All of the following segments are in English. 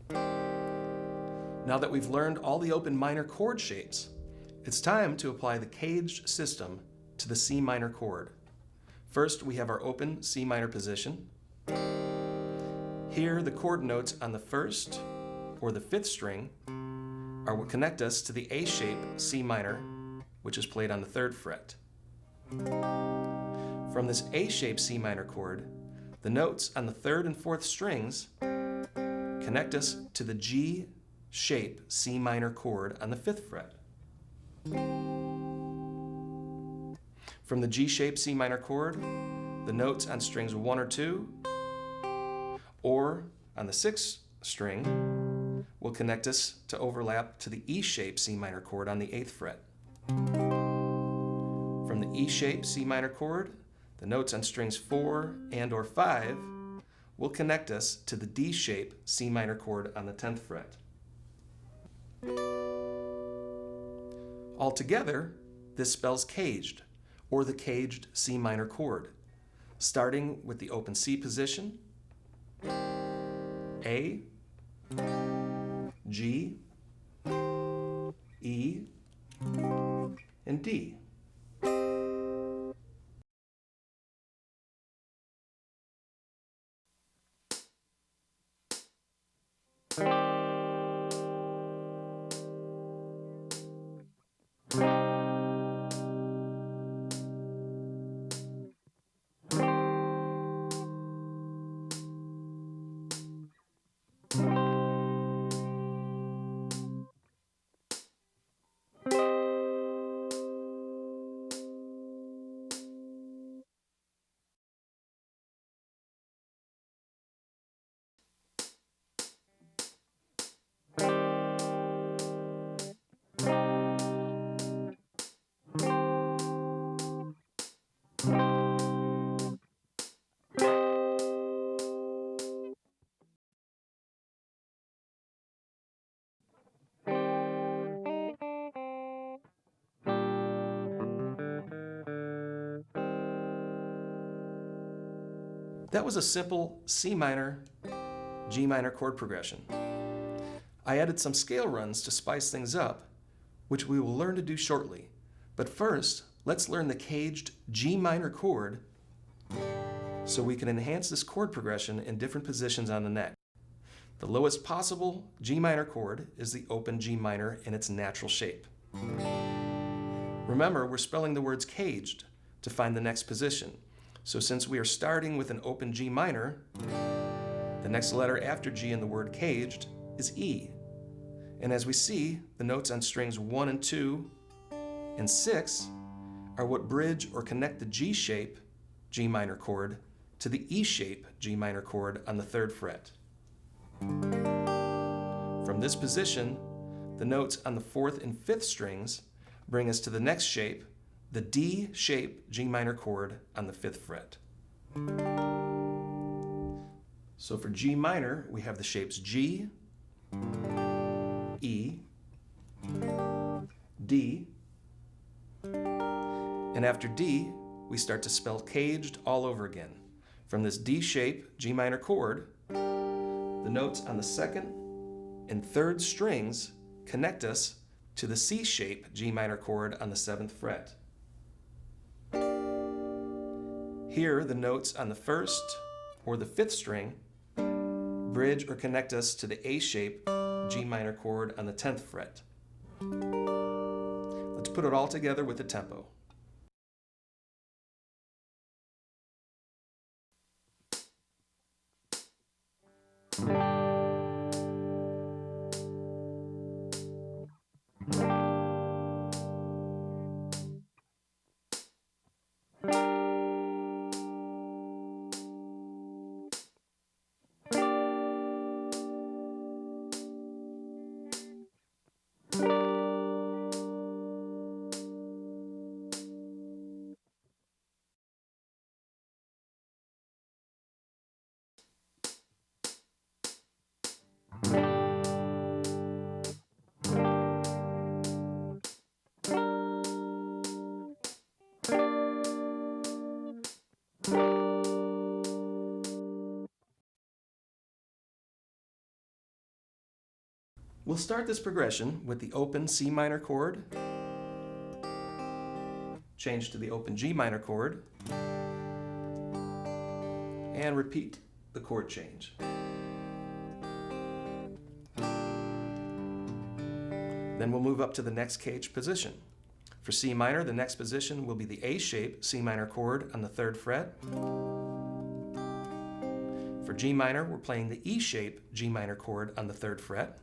Now that we've learned all the open minor chord shapes, it's time to apply the caged system to the C minor chord. First, we have our open C minor position. Here, the chord notes on the first or the fifth string are what connect us to the A shape C minor, which is played on the 3rd fret. From this A shape C minor chord, the notes on the 3rd and 4th strings connect us to the G shape C minor chord on the 5th fret. From the G shape C minor chord, the notes on strings 1 or 2, or on the 6th string, will connect us to overlap to the E shape C minor chord on the 8th fret. From the E shape C minor chord, the notes on strings 4 and or 5 will connect us to the D shape C minor chord on the 10th fret. Altogether, this spells caged, or the caged C minor chord, starting with the open C position, A, G, E, and D. That was a simple C minor, G minor chord progression. I added some scale runs to spice things up, which we will learn to do shortly. But first, let's learn the caged G minor chord so we can enhance this chord progression in different positions on the neck. The lowest possible G minor chord is the open G minor in its natural shape. Remember, we're spelling the words caged to find the next position. So since we are starting with an open G minor, the next letter after G in the word caged is E. And as we see, the notes on strings 1 and 2 and 6 are what bridge or connect the G shape G minor chord to the E shape G minor chord on the 3rd fret. From this position, the notes on the 4th and 5th strings bring us to the next shape, the D shape G minor chord on the 5th fret. So for G minor, we have the shapes G, E, D, and after D, we start to spell caged all over again. From this D shape G minor chord, the notes on the 2nd and 3rd strings connect us to the C shape G minor chord on the 7th fret. Here, the notes on the 1st or the 5th string bridge or connect us to the A shape G minor chord on the 10th fret. Let's put it all together with the tempo. We'll start this progression with the open C minor chord, change to the open G minor chord, and repeat the chord change. Then we'll move up to the next caged position. For C minor, the next position will be the A shape C minor chord on the 3rd fret. For G minor, we're playing the E shape G minor chord on the 3rd fret.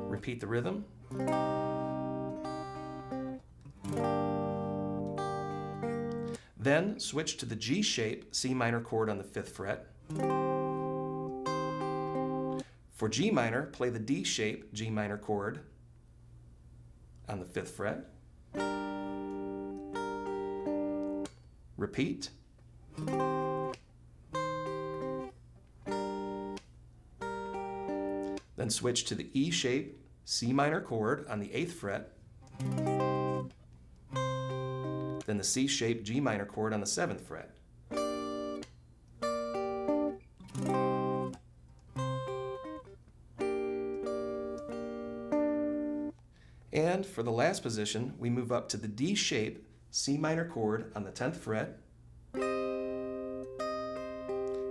Repeat the rhythm. Then switch to the G shape C minor chord on the 5th fret. For G minor, play the D shape G minor chord on the 5th fret. Repeat. Then switch to the E shape C minor chord on the 8th fret. Then the C shape G minor chord on the 7th fret. And for the last position, we move up to the D shape C minor chord on the 10th fret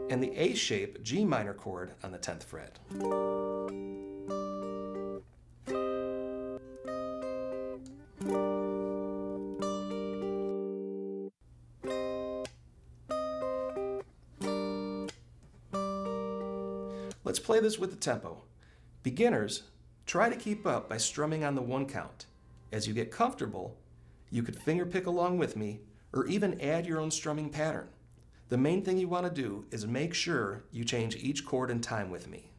and the A shape G minor chord on the 10th fret. Let's play this with the tempo. Beginners, try to keep up by strumming on the 1 count. As you get comfortable, you could finger pick along with me or even add your own strumming pattern. The main thing you want to do is make sure you change each chord in time with me.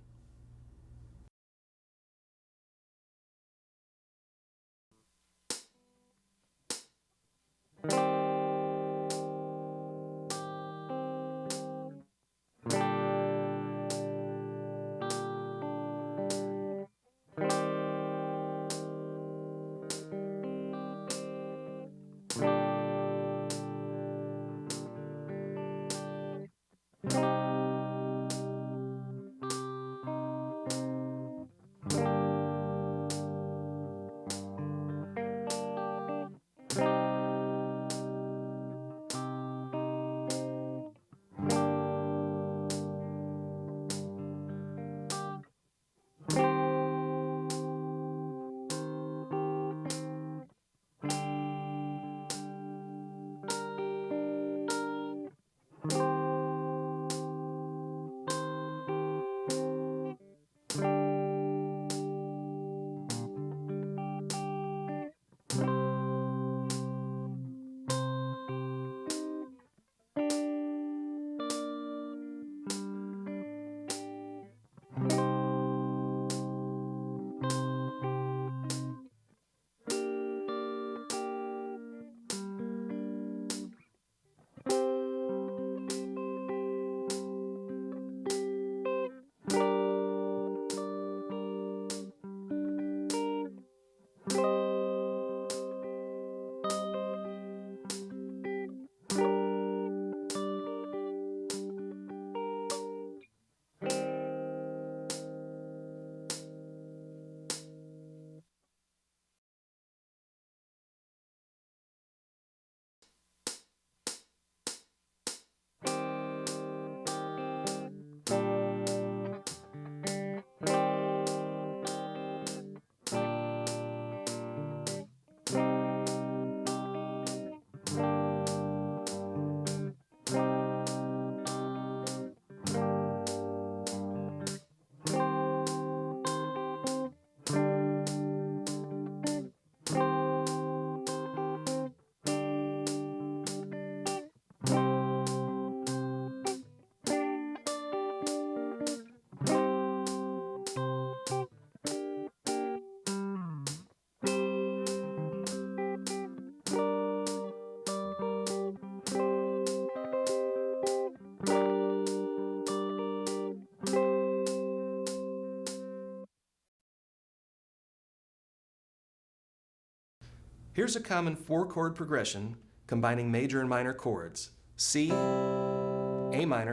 Here's a common 4-chord progression combining major and minor chords: C, A minor,